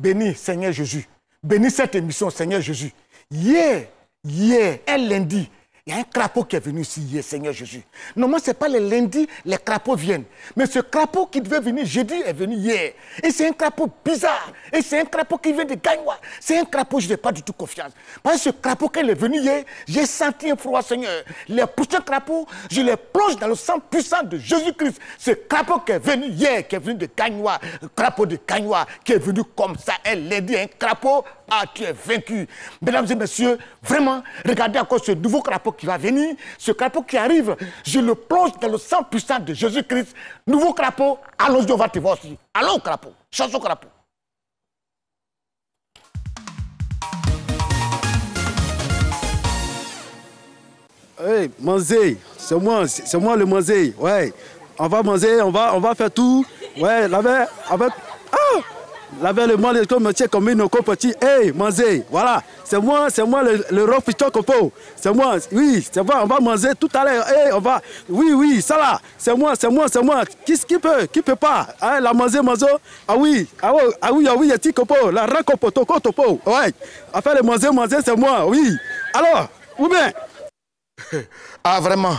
bénis Seigneur Jésus. Bénis cette émission, Seigneur Jésus. Hier, un lundi, il y a un crapaud qui est venu ici hier, Seigneur Jésus. Normalement, ce n'est pas les lundis, les crapauds viennent. Mais ce crapaud qui devait venir jeudi est venu hier. Et c'est un crapaud bizarre. Et c'est un crapaud qui vient de Gagnoua. C'est un crapaud, je n'ai pas du tout confiance. Parce que ce crapaud, quand il est venu hier, j'ai senti un froid, Seigneur. Les prochains crapauds, je les plonge dans le sang puissant de Jésus-Christ. Ce crapaud qui est venu hier, qui est venu de Gagnoua, le crapaud de Gagnoua, qui est venu comme ça, un lundi, un crapaud, ah, tu es vaincu. Mesdames et messieurs, vraiment, regardez encore ce nouveau crapaud qui va venir, ce crapaud qui arrive, je le plonge dans le sang puissant de Jésus-Christ. Nouveau crapaud, allons-y, on va te voir aussi. Allons, crapaud, chanson crapaud. Hey, Manzé, c'est moi le Manzé, ouais. On va manger, on va faire tout, ouais, laver le mal comme monsieur comme une petit, hey, Manzé, voilà, c'est moi le rofisto copo, c'est moi, oui, c'est moi, on va manger tout à l'heure, hey, on va, oui, ça là, c'est moi, qui peut pas, hein, la manger, ah oui, il petit copo, la racopo, topo, ouais, à faire le manger, c'est moi, oui, alors, ou bien. Ah, vraiment.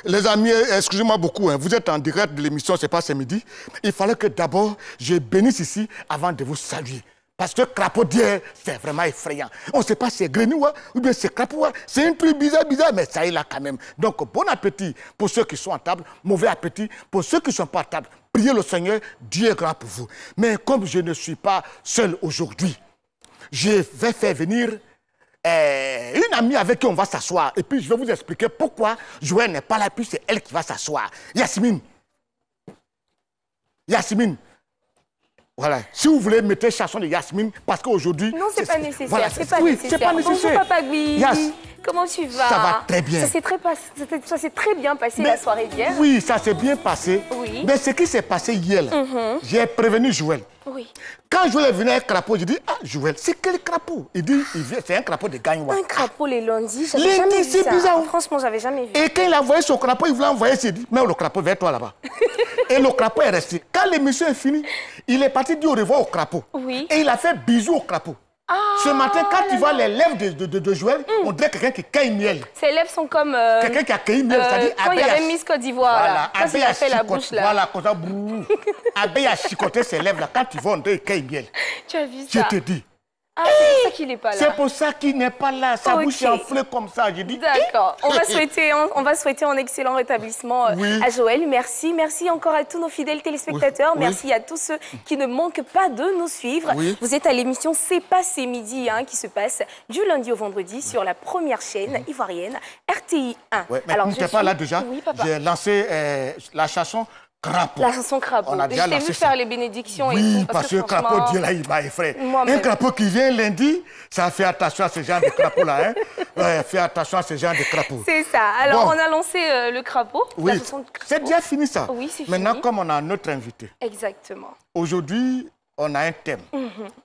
Les amis, excusez-moi beaucoup, hein. Vous êtes en direct de l'émission, c'est pas ce midi. Il fallait que d'abord, je bénisse ici avant de vous saluer. Parce que crapaud d'hier, c'est vraiment effrayant. On ne sait pas si c'est grenouille ou bien c'est crapaud. C'est un truc bizarre, mais ça est là quand même. Donc, bon appétit pour ceux qui sont à table, mauvais appétit pour ceux qui ne sont pas à table. Priez le Seigneur, Dieu est grand pour vous. Mais comme je ne suis pas seul aujourd'hui, je vais faire venir une amie avec qui on va s'asseoir. Et puis, je vais vous expliquer pourquoi Joël n'est pas là, puis c'est elle qui va s'asseoir. Yasmine. Voilà. Si vous voulez mettre chanson de Yasmine, parce qu'aujourd'hui... Non, c'est pas nécessaire. Voilà, c'est pas nécessaire. Bonjour, Papa Gui. Yes. Comment tu vas? Ça va très bien. Ça s'est très bien passé la soirée d'hier. Oui, ça s'est bien passé. Oui. Mais ce qui s'est passé hier, j'ai prévenu Joël. Oui. Quand Joël est venu avec un crapaud, j'ai dit, ah, Joël, c'est quel crapaud? Il dit, c'est un crapaud de Gagnoua. Un crapaud les lundis, j'avais jamais vu ça. C'est bizarre. Franchement, j'avais jamais vu. Et quand il a envoyé son crapaud, il voulait envoyer, il dit, mais le crapaud, vers toi là-bas. Et le crapaud est resté. Quand l'émission est finie, il est parti dire au revoir au crapaud. Oui. Et il a fait bisous au crapaud. Ah, ce matin, quand tu vois les lèvres de Joël, on dirait quelqu'un qui cueille miel. Ses lèvres sont comme... quelqu'un qui a cueilli miel, c'est-à-dire... Quand il y avait Miss Côte d'Ivoire, voilà, quand il a fait la bouche, là. Voilà, comme ça, brrr. Abbé a chicoté ses lèvres, là. Quand tu vois, on dirait qu'il cueille miel. Tu as vu ça? Je te dis. Ah, c'est pour ça qu'il n'est pas là. C'est pour ça qu'il n'est pas là. Sa bouche est enflée comme ça, je dis. D'accord. On va souhaiter un excellent rétablissement à Joël. Merci. Merci encore à tous nos fidèles téléspectateurs. Oui. Merci à tous ceux qui ne manquent pas de nous suivre. Oui. Vous êtes à l'émission C'est pas c'est midi, hein, qui se passe du lundi au vendredi sur la première chaîne ivoirienne, RTI 1. Ouais, mais alors, tu n'es pas là déjà. Oui, papa. J'ai lancé la chanson Crapaud. La chanson Crapaud. Je t'ai vu faire les bénédictions et tout. Oui, parce que Crapaud, Dieu là, il m'a effrayé. Un crapaud qui vient lundi, ça fait attention à ce genre de crapaud-là. Hein? Ouais, fais attention à ce genre de crapaud. C'est ça. Alors, on a lancé le crapaud. Oui, c'est déjà fini ça. Oui, c'est fini. Maintenant, comme on a notre invité. Exactement. Aujourd'hui, on a un thème.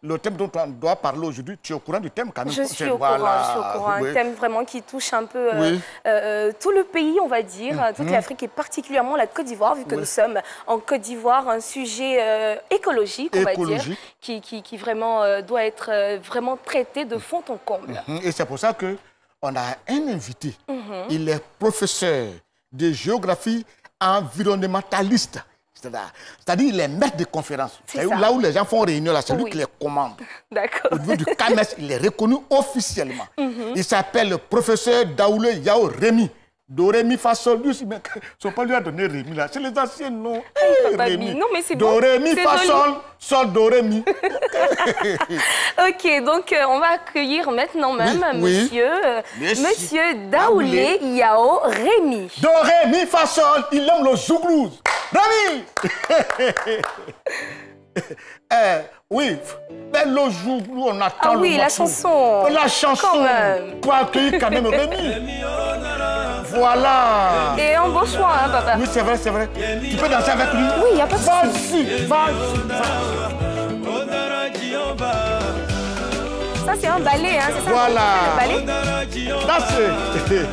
Le thème dont on doit parler aujourd'hui, tu es au courant du thème quand même? Je suis au courant. Un thème vraiment qui touche un peu tout le pays, on va dire, toute l'Afrique et particulièrement la Côte d'Ivoire, vu que nous sommes en Côte d'Ivoire, un sujet écologique, on va dire, qui vraiment doit être vraiment traité de fond en comble. Et c'est pour ça qu'on a un invité. Il est professeur de géographie environnementaliste. C'est-à-dire, il est maître de conférences. Là où les gens font réunion, c'est lui qui les commande. D'accord. Au niveau du CAMES, il est reconnu officiellement. Il s'appelle le professeur Daoulé Yao Rémi. Dorémi fa sol, lui aussi, mais son pas lui a donné Rémi là. C'est les anciens noms. Rémi. Non, mais c'est bon. Dorémi fa sol, sol Dorémi. Ok, donc on va accueillir maintenant même monsieur Daoulé Yao Rémi. Dorémi fa sol, il aime le zouglouz. Rémi. Oui, mais le jour où on attend oui, la chanson. La chanson. Pour accueillir quand même Rémi. Voilà. Et un beau choix, hein, papa. Oui, c'est vrai, c'est vrai. Tu peux danser avec lui? Oui, il n'y a pas de souci. Vas-y. Ça, c'est un ballet, hein, c'est ça? Voilà. Le ballet? Dansez. Le ballet.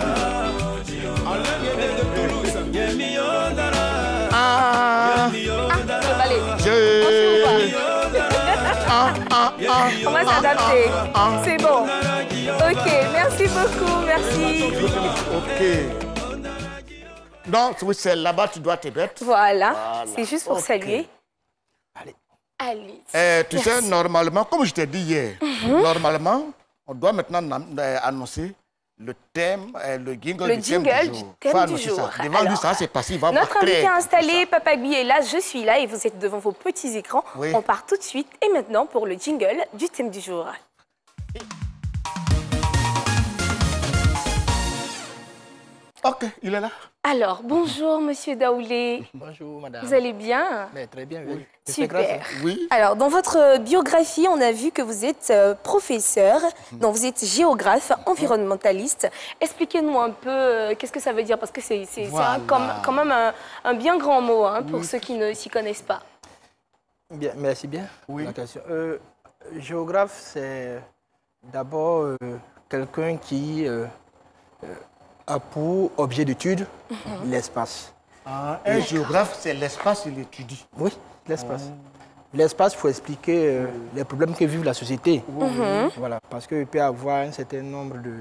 On va s'adapter. C'est bon. Ok, merci beaucoup, merci. Ok. Donc, oui, c'est là-bas tu dois te mettre. Voilà. C'est juste pour saluer. Allez. Allez. Tu sais, normalement, comme je t'ai dit hier, normalement, on doit maintenant annoncer le thème, le jingle du thème du jour. Devant lui, ça c'est passé. Notre invité installé, Papa Guy est là, je suis là et vous êtes devant vos petits écrans. Oui. On part tout de suite et maintenant pour le jingle du thème du jour. Ok, il est là. Alors, bonjour Monsieur Daoulé. Bonjour Madame. Vous allez bien? Mais très bien, oui. Super. Oui. Alors, dans votre biographie, on a vu que vous êtes professeur, donc vous êtes géographe, environnementaliste. Expliquez-nous un peu qu'est-ce que ça veut dire, parce que c'est quand même un bien grand mot pour ceux qui ne s'y connaissent pas. Bien, merci bien pour la question. Géographe, c'est d'abord quelqu'un qui a pour objet d'étude l'espace. Un géographe, c'est l'espace qu'il étudie. Oui, l'espace. L'espace, il faut expliquer les problèmes que vit la société. Voilà, parce qu'il peut y avoir un certain nombre de,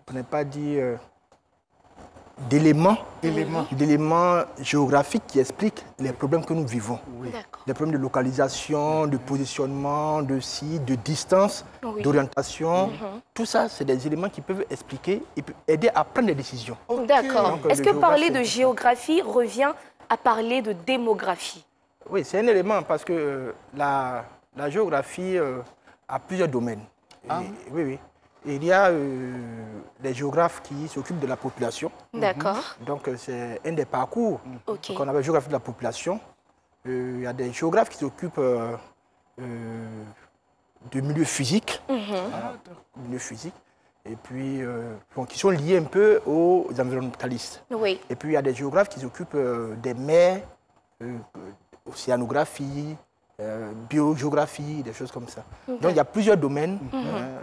pour ne pas dire, d'éléments géographiques qui expliquent les problèmes que nous vivons. Les problèmes de localisation, de positionnement, de site, de distance, d'orientation. Tout ça, c'est des éléments qui peuvent expliquer et aider à prendre des décisions. D'accord. Est-ce que parler de géographie revient à parler de démographie? Oui, c'est un élément parce que la géographie a plusieurs domaines. Oui. Il y a des géographes qui s'occupent de la population. D'accord. Donc, c'est un des parcours qu'on appelle géographie de la population. Il y a des géographes qui s'occupent de milieux physiques. Et puis, qui sont liés un peu aux environnementalistes. Oui. Et puis, il y a des géographes qui s'occupent des mers, océanographie, biogéographie, des choses comme ça. Donc il y a plusieurs domaines,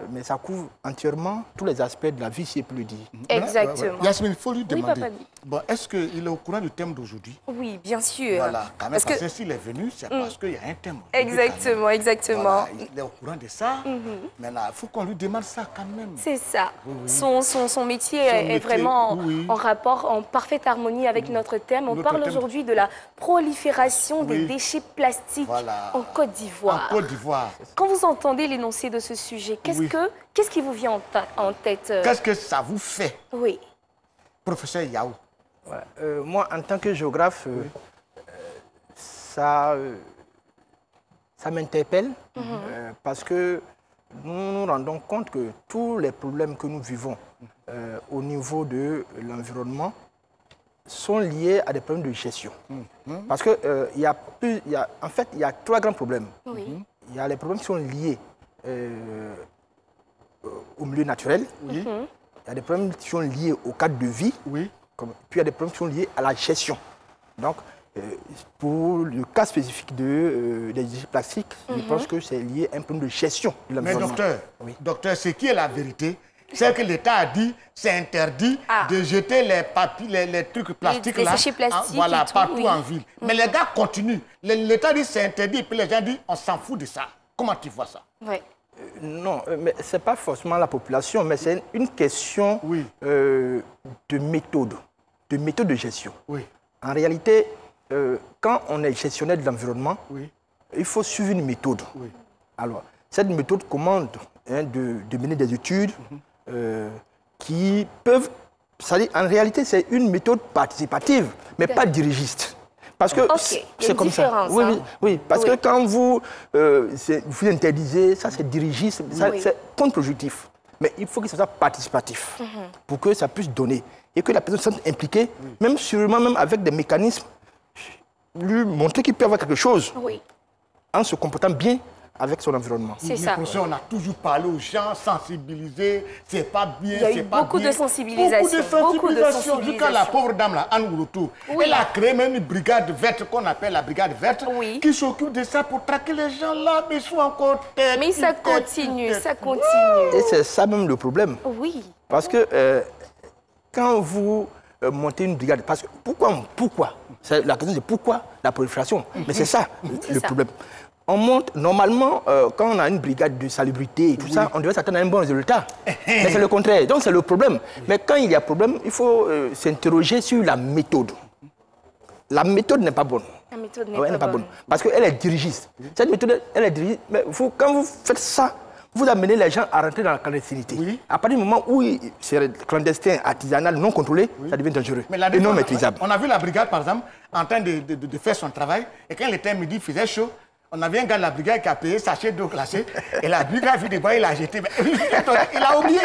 mais ça couvre entièrement tous les aspects de la vie, si je peux le dire. Exactement. Yasmine, il faut lui demander, oui, est-ce qu'il est au courant du thème d'aujourd'hui? Oui, bien sûr. Voilà, quand même, parce que s'il est venu, c'est parce qu'il y a un thème. Exactement, exactement. Voilà, il est au courant de ça, maintenant, il faut qu'on lui demande ça quand même. C'est ça. Son métier est vraiment en rapport, en parfaite harmonie avec notre thème. On parle aujourd'hui de la prolifération des déchets plastiques en Côte d'Ivoire. En Côte d'Ivoire. Quand vous entendez l'énoncé de ce sujet, qu'est-ce qui vous vient en tête? Qu'est-ce que ça vous fait? Oui. Professeur Yao. Moi, en tant que géographe, ça m'interpelle parce que nous nous rendons compte que tous les problèmes que nous vivons au niveau de l'environnement sont liés à des problèmes de gestion. Parce que en fait, il y a trois grands problèmes. Il y a les problèmes qui sont liés au milieu naturel. Il y a des problèmes qui sont liés au cadre de vie. Puis il y a des problèmes qui sont liés à la gestion. Donc, pour le cas spécifique des déchets plastiques, je pense que c'est lié à un problème de gestion de l'environnement. Mais docteur, ce qui est la vérité, c'est que l'État a dit c'est interdit de jeter les trucs plastiques les déchets plastiques partout en ville. Mais les gars continuent. L'État dit c'est interdit et puis les gens disent on s'en fout de ça. Comment tu vois ça? Non, mais ce n'est pas forcément la population, mais c'est une question de méthode de gestion. En réalité, quand on est gestionnaire de l'environnement, il faut suivre une méthode. Alors, cette méthode commande de mener des études qui peuvent... En réalité, c'est une méthode participative, mais pas dirigiste. Parce que c'est comme ça. Oui, parce que quand vous interdisez, ça c'est dirigiste, c'est contre-productif. Mais il faut que ça soit participatif pour que ça puisse donner et que la personne se sente impliquée, même sûrement même avec des mécanismes, lui montrer qu'il peut avoir quelque chose en se comportant bien avec son environnement. C'est ça. On a toujours parlé aux gens, sensibiliser, c'est pas bien, c'est pas bien. Il y a eu beaucoup de sensibilisation. Beaucoup de sensibilisation. Quand la pauvre dame, là, Anne Ouroutou, elle a créé même une brigade verte qu'on appelle la brigade verte, qui s'occupe de ça pour traquer les gens là, mais ils sont encore tête. Mais ça continue, ça continue. Et c'est ça même le problème. Parce que quand vous montez une brigade, parce que pourquoi la question c'est pourquoi la prolifération. Mais c'est ça le problème. On monte, normalement, quand on a une brigade de salubrité et tout ça, on devait s'attendre à un bon résultat. Mais c'est le contraire. Donc c'est le problème. Mais quand il y a problème, il faut s'interroger sur la méthode. La méthode n'est pas bonne. La méthode n'est pas bonne. Parce qu'elle est dirigiste. Cette méthode, elle est dirigiste. Mais quand vous faites ça, vous amenez les gens à rentrer dans la clandestinité. À partir du moment où c'est clandestin, artisanal, non contrôlé, ça devient dangereux et non maîtrisable. On a vu la brigade, par exemple, en train de faire son travail. Et quand il était midi, il faisait chaud. On avait un gars de la brigade qui a payé sachet d'eau glacée. Et la brigade a vu des bois, il a jeté. Il a oublié.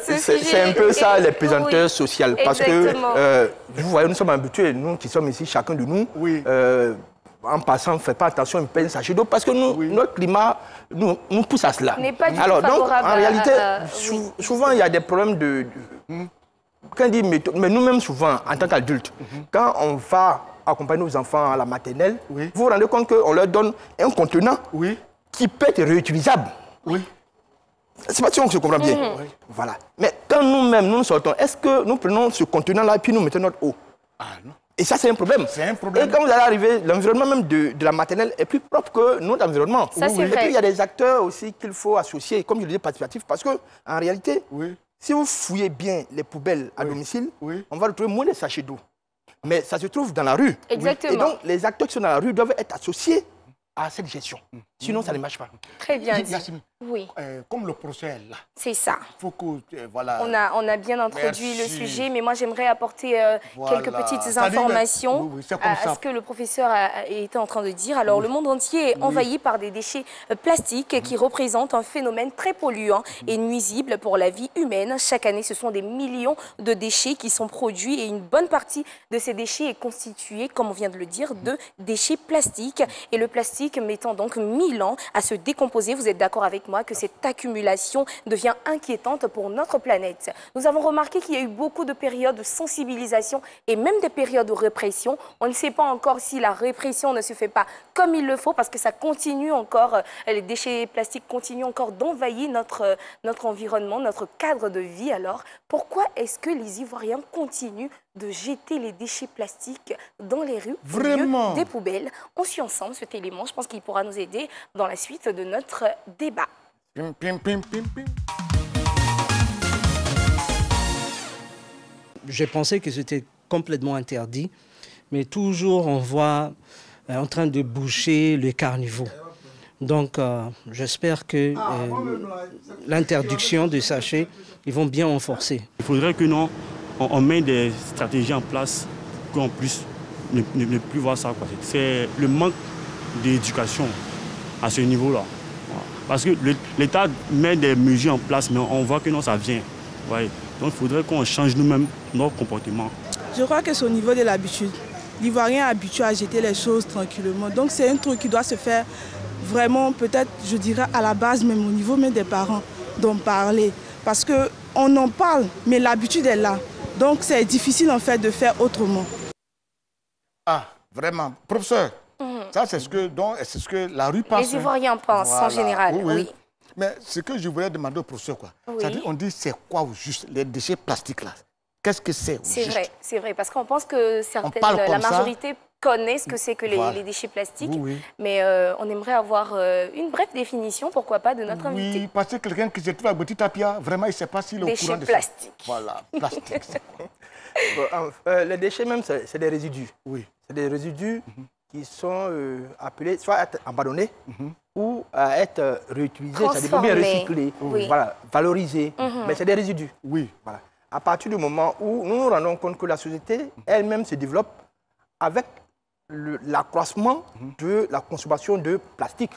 C'est un peu ça, les pesanteurs sociales. Parce que, vous voyez, nous sommes habitués, nous qui sommes ici, chacun de nous, en passant, on ne fait pas attention, on paye un sachet d'eau. Parce que notre climat nous pousse à cela. Alors, donc, en réalité, souvent, il y a des problèmes quand on dit méthode, mais nous-mêmes, souvent, en tant qu'adultes, quand on va accompagner nos enfants à la maternelle, vous vous rendez compte qu'on leur donne un contenant qui peut être réutilisable. C'est pas si on se comprend bien. Voilà. Mais quand nous-mêmes, nous sortons, est-ce que nous prenons ce contenant-là et puis nous mettons notre eau? Non. Et ça, c'est un problème. C'est un problème. Et quand vous allez arriver, l'environnement même de la maternelle est plus propre que notre environnement. Ça, c'est vrai. Et puis, il y a des acteurs aussi qu'il faut associer, comme je le disais, participatifs, parce qu'en réalité, si vous fouillez bien les poubelles à domicile, on va retrouver moins de sachets d'eau. Mais ça se trouve dans la rue. Exactement. Et donc, les acteurs qui sont dans la rue doivent être associés à cette gestion. Sinon, ça ne marche pas. Très bien dit. Yacine, oui. Comme le procès est là. C'est ça. Faut que, voilà. On a bien introduit le sujet, mais moi j'aimerais apporter quelques petites informations à ce que le professeur était en train de dire. Alors le monde entier est envahi par des déchets plastiques qui représentent un phénomène très polluant et nuisible pour la vie humaine. Chaque année, ce sont des millions de déchets qui sont produits et une bonne partie de ces déchets est constituée, comme on vient de le dire, de déchets plastiques. Et le plastique mettant donc 1000 ans à se décomposer, vous êtes d'accord avec moi que cette accumulation devient inquiétante pour notre planète. Nous avons remarqué qu'il y a eu beaucoup de périodes de sensibilisation et même des périodes de répression. On ne sait pas encore si la répression ne se fait pas comme il le faut parce que ça continue encore, les déchets plastiques continuent encore d'envahir notre environnement, notre cadre de vie. Alors, pourquoi est-ce que les Ivoiriens continuent de jeter les déchets plastiques dans les rues, au lieu des poubelles? On suit ensemble cet élément. Je pense qu'il pourra nous aider dans la suite de notre débat. Pim, pim, pim, pim, pim. J'ai pensé que c'était complètement interdit, mais toujours on voit en train de boucher le carnivore. Donc j'espère que l'interdiction des sachets, ils vont bien renforcer. Il faudrait que nous, on mette des stratégies en place qu'on puisse ne plus voir ça. C'est le manque d'éducation à ce niveau-là. Parce que l'État met des mesures en place, mais on voit que non, ça vient. Ouais. Donc il faudrait qu'on change nous-mêmes notre comportement. Je crois que c'est au niveau de l'habitude. L'Ivoirien est habitué à jeter les choses tranquillement. Donc c'est un truc qui doit se faire vraiment, peut-être, je dirais, à la base, même au niveau même des parents, d'en parler. Parce qu'on en parle, mais l'habitude est là. Donc c'est difficile en fait de faire autrement. Ah, vraiment. Professeur, ça c'est ce que la rue pense. Les Ivoiriens pensent en général, oui. Mais ce que je voulais demander au professeur, on dit c'est quoi au juste les déchets plastiques là? Qu'est-ce que c'est au juste? C'est vrai, parce qu'on pense que la majorité connaît ce que c'est que les déchets plastiques, mais on aimerait avoir une brève définition, pourquoi pas, de notre invité. Oui, parce que quelqu'un qui se trouve à Petit Tapia, vraiment, il ne sait pas s'il est au courant de ça. Déchets plastiques. Voilà, plastique. Les déchets même, c'est des résidus. Oui. C'est des résidus qui sont appelés soit à être abandonnés ou à être réutilisés, c'est-à-dire bien recyclés, voilà, valorisés. Mais c'est des résidus. Oui. Voilà. À partir du moment où nous nous rendons compte que la société elle-même se développe avec l'accroissement de la consommation de plastique.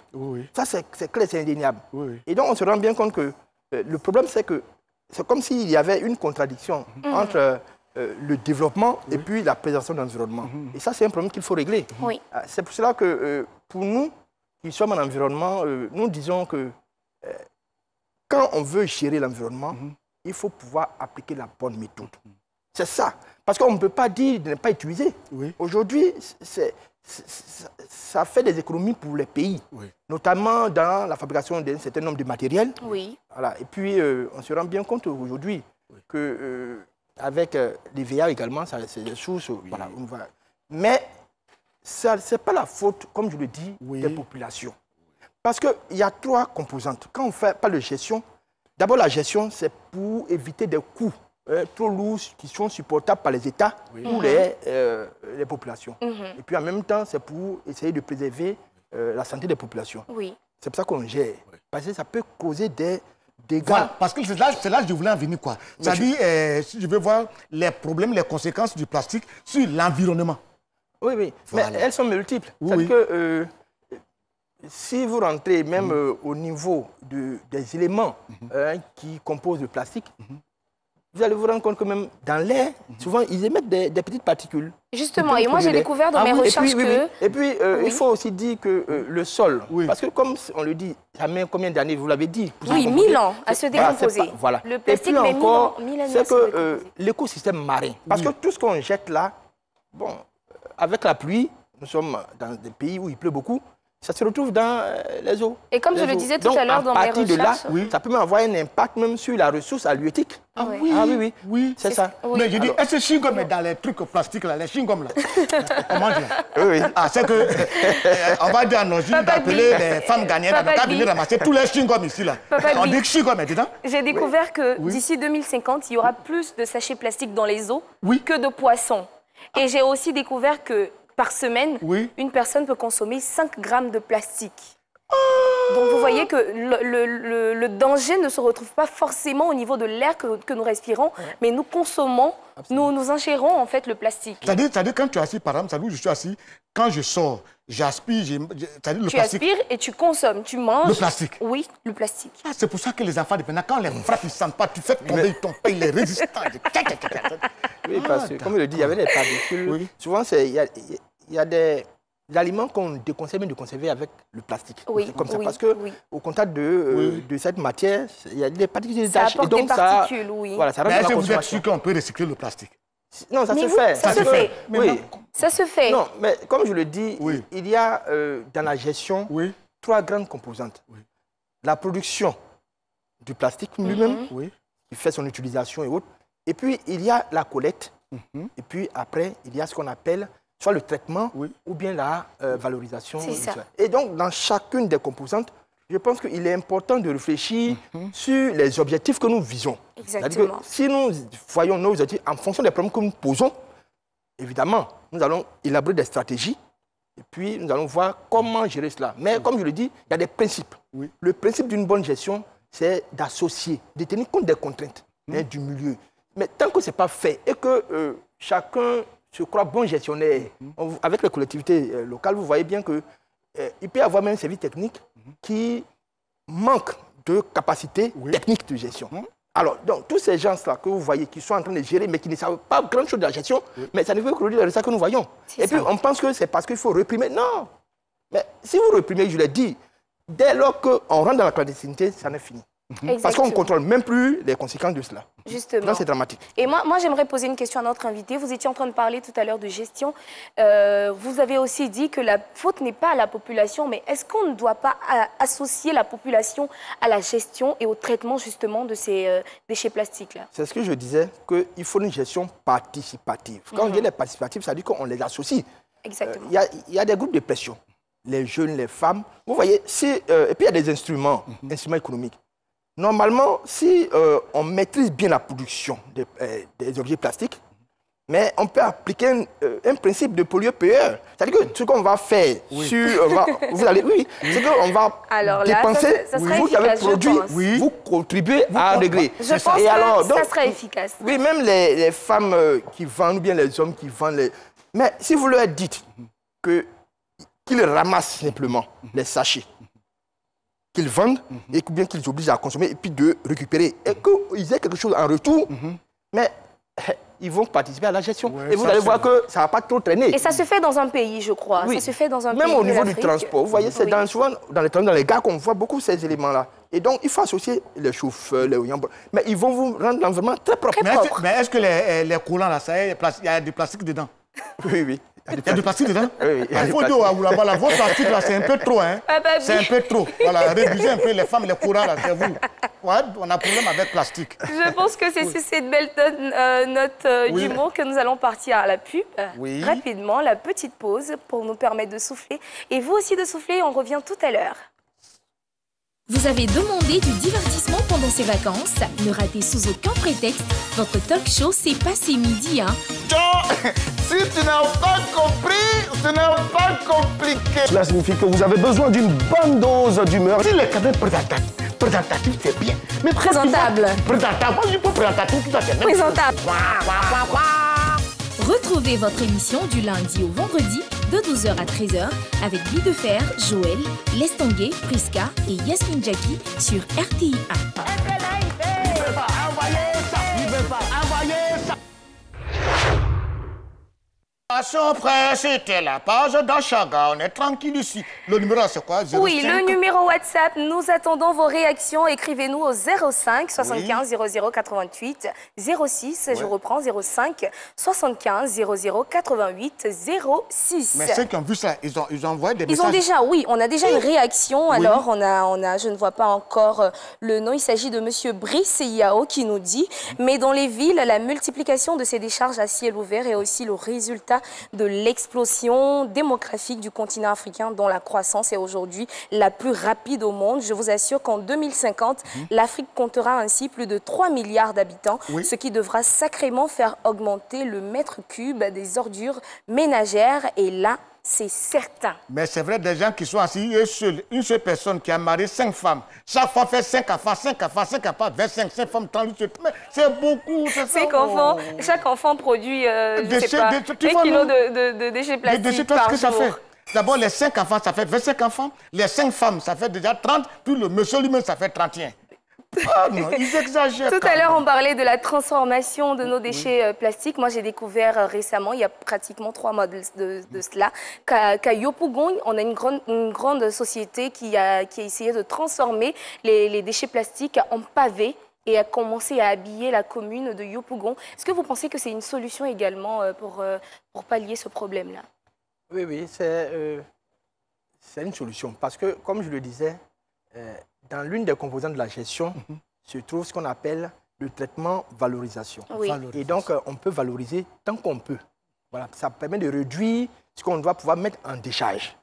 Ça, c'est clair, c'est indéniable. Et donc, on se rend bien compte que le problème, c'est que c'est comme s'il y avait une contradiction entre le développement et puis la préservation de l'environnement. Et ça, c'est un problème qu'il faut régler. C'est pour cela que pour nous, qui sommes en environnement, nous disons que quand on veut gérer l'environnement, il faut pouvoir appliquer la bonne méthode. C'est ça. Parce qu'on ne peut pas dire de ne pas utiliser. Aujourd'hui, ça fait des économies pour les pays, notamment dans la fabrication d'un certain nombre de matériels. Voilà. Et puis, on se rend bien compte aujourd'hui qu'avec les VA également, c'est des sources. Voilà, mais ce n'est pas la faute, comme je le dis, des populations. Parce qu'il y a 3 composantes. Quand on parle de gestion, d'abord la gestion, c'est pour éviter des coûts trop lourds qui sont supportables par les États ou les populations. Et puis en même temps, c'est pour essayer de préserver la santé des populations. C'est pour ça qu'on gère. Parce que ça peut causer des dégâts. Voilà, parce que c'est là que je voulais en venir. C'est-à-dire, si je veux voir les problèmes, les conséquences du plastique sur l'environnement. Oui, oui, voilà. Mais elles sont multiples. C'est-à-dire que si vous rentrez même au niveau des éléments qui composent le plastique, vous allez vous rendre compte que même dans l'air, souvent, ils émettent des petites particules. Justement, et moi j'ai découvert dans mes recherches que... Et puis, il faut aussi dire que le sol, parce que comme on le dit, ça met combien d'années, vous l'avez dit? Oui, 1000 ans à se décomposer. Voilà. Le plastique met 1000 ans c'est que l'écosystème marin, parce que tout ce qu'on jette là, bon, avec la pluie, nous sommes dans des pays où il pleut beaucoup, ça se retrouve dans les eaux. Et comme je le disais tout à l'heure dans mes recherches... de là, ça peut même avoir un impact même sur la ressource halieutique. Ah oui, c'est ça. Mais je dis, est-ce que chewing-gum est dans les trucs plastiques là, les chewing-gum là? On mange là. Oui. Ah, c'est que, on va dire à nos jeunes d'appeler les femmes gagnantes, on va venir ramasser tous les chewing-gum ici là. On dit que chewing-gum est dedans. J'ai découvert que d'ici 2050, il y aura plus de sachets plastiques dans les eaux que de poissons. Et j'ai aussi découvert que par semaine, une personne peut consommer 5 grammes de plastique. Donc vous voyez que le danger ne se retrouve pas forcément au niveau de l'air que nous respirons, mais nous consommons, nous ingérons en fait le plastique. C'est-à-dire quand tu es assis, par exemple, je suis assis, quand je sors, j'aspire, c'est-à-dire le plastique. Tu aspires et tu consommes, tu manges. Le plastique. Oui, le plastique. Ah, c'est pour ça que les enfants, quand on les frappe, ils ne sentent pas, tu fais tomber, ils tombent pas, il est résistant. Oui, parce que, comme je le dis, il y avait des particules. Souvent, il y a des aliments qu'on déconseille de conserver avec le plastique. Oui, comme ça, parce que au contact de cette matière, il y a des particules. Ça apporte des particules, Voilà, ça mais est-ce que vous êtes sûr qu'on peut recycler le plastique? Non, ça se fait. Ça se fait. Oui. Ça se fait. Non, mais comme je le dis, il y a dans la gestion 3 grandes composantes. La production du plastique lui-même, qui fait son utilisation et autres. Et puis, il y a la collecte. Et puis, après, il y a ce qu'on appelle soit le traitement ou bien la valorisation. C'est ça. Et donc, dans chacune des composantes, je pense qu'il est important de réfléchir sur les objectifs que nous visons. Exactement. Que si nous voyons nos objectifs en fonction des problèmes que nous posons, évidemment, nous allons élaborer des stratégies et puis nous allons voir comment gérer cela. Mais comme je le dis, il y a des principes. Le principe d'une bonne gestion, c'est d'associer, de tenir compte des contraintes du milieu. Mais tant que ce n'est pas fait et que chacun se croit bon gestionnaire, avec les collectivités locales, vous voyez bien qu'il peut y avoir même un service technique qui manque de capacité technique de gestion. Alors, donc, tous ces gens-là que vous voyez, qui sont en train de gérer, mais qui ne savent pas grand-chose de la gestion, mais ça ne veut que le résultat que nous voyons. Et puis, on pense que c'est parce qu'il faut réprimer. Non. Mais si vous réprimez, je l'ai dit, dès lors qu'on rentre dans la clandestinité, ça n'est fini. Parce qu'on ne contrôle même plus les conséquences de cela. Justement. Donc c'est dramatique. Et moi j'aimerais poser une question à notre invité. Vous étiez en train de parler tout à l'heure de gestion. Vous avez aussi dit que la faute n'est pas à la population, mais est-ce qu'on ne doit pas associer la population à la gestion et au traitement justement de ces déchets plastiques-là? C'est ce que je disais, qu'il faut une gestion participative. Quand on dit les participatifs, ça veut dire qu'on les associe. Exactement. Il y a des groupes de pression. Les jeunes, les femmes. Vous voyez, et puis il y a des instruments économiques. Normalement, si on maîtrise bien la production des objets plastiques, mais on peut appliquer un principe de pollueur-payeur. C'est-à-dire que ce qu'on va faire sur... c'est qu'on va dépenser, vous qui avez produit, vous contribuez à régler. Je pense que ça serait efficace. Oui, même les femmes qui vendent, ou bien les hommes qui vendent... Mais si vous leur dites qu'ils ramassent simplement les sachets, qu'ils vendent et bien qu'ils obligent à consommer et puis de récupérer et qu'ils aient quelque chose en retour, mais ils vont participer à la gestion. Et vous allez voir que ça ne va pas trop traîner. Et ça se fait dans un pays, je crois. Ça se fait dans un pays. Même au niveau du transport, vous voyez, c'est souvent dans les gares qu'on voit beaucoup ces éléments-là. Et donc, il faut associer les chauffeurs, les oyambo. Mais ils vont vous rendre l'environnement très propre. Mais est-ce que les coulants, là, il y a du plastique dedans? Oui. Il y a du plastique dedans? Oui, il faut dire à Oulaba, la votre plastique là, c'est un peu trop, hein? C'est un peu trop. Voilà, réduisez un peu les femmes, les courants là, c'est vous. Ouais, on a problème avec plastique. Je pense que c'est sur cette belle note d'humour que nous allons partir à la pub. Rapidement, la petite pause pour nous permettre de souffler. Et vous aussi de souffler, on revient tout à l'heure. Vous avez demandé du divertissement pendant ces vacances? Ne ratez sous aucun prétexte. Votre talk show s'est passé midi, hein? Si tu n'as pas compris, ce n'est pas compliqué. Cela signifie que vous avez besoin d'une bonne dose d'humeur. Il est quand même présentatif, c'est bien. Mais présentable. Présentable, moi je peux présentatif, tout ça c'est même. Présentable. Retrouvez votre émission du lundi au vendredi de 12h à 13h avec Guy Defer, Joël, Lestanguet, Priska et Yasmine Jackie sur RTI 1. Après, c'était la page d'Achaga. On est tranquille ici. Le numéro, c'est quoi? 05. Oui, le numéro WhatsApp. Nous attendons vos réactions. Écrivez-nous au 05 75 00 88 06. Je reprends 05 75 00 88 06. Mais ceux qui ont vu ça, ils ont envoyé des messages. Ils ont déjà, oui, on a déjà une réaction. Alors, on a, je ne vois pas encore le nom. Il s'agit de Monsieur Brice Yao qui nous dit, mais dans les villes, la multiplication de ces décharges à ciel ouvert est aussi le résultat de l'explosion démographique du continent africain dont la croissance est aujourd'hui la plus rapide au monde. Je vous assure qu'en 2050, l'Afrique comptera ainsi plus de 3 milliards d'habitants, ce qui devra sacrément faire augmenter le mètre cube des ordures ménagères. Et là, c'est certain. Mais c'est vrai, des gens qui sont assis, eux seuls, une seule personne qui a marié 5 femmes. Chaque fois fait 5 enfants, 5 enfants, 5 enfants, 25, 5 femmes, 30, mais c'est beaucoup. 5 enfants, chaque enfant produit, je sais pas, 1 kilo de déchets plastiques par jour. D'abord, les 5 enfants, ça fait 25 enfants. Les 5 femmes, ça fait déjà 30. Puis le monsieur lui-même, ça fait 31. Ah non, ils exagèrent. Tout à l'heure, on parlait de la transformation de nos déchets plastiques. Moi, j'ai découvert récemment, il y a pratiquement 3 mois de cela, qu'à Yopougon, on a une grande société qui a essayé de transformer les déchets plastiques en pavés et a commencé à habiller la commune de Yopougon. Est-ce que vous pensez que c'est une solution également pour pallier ce problème-là? Oui, c'est une solution. Parce que, comme je le disais, dans l'une des composantes de la gestion se trouve ce qu'on appelle le traitement valorisation. Et donc, on peut valoriser tant qu'on peut. Voilà, ça permet de réduire ce qu'on doit pouvoir mettre en décharge.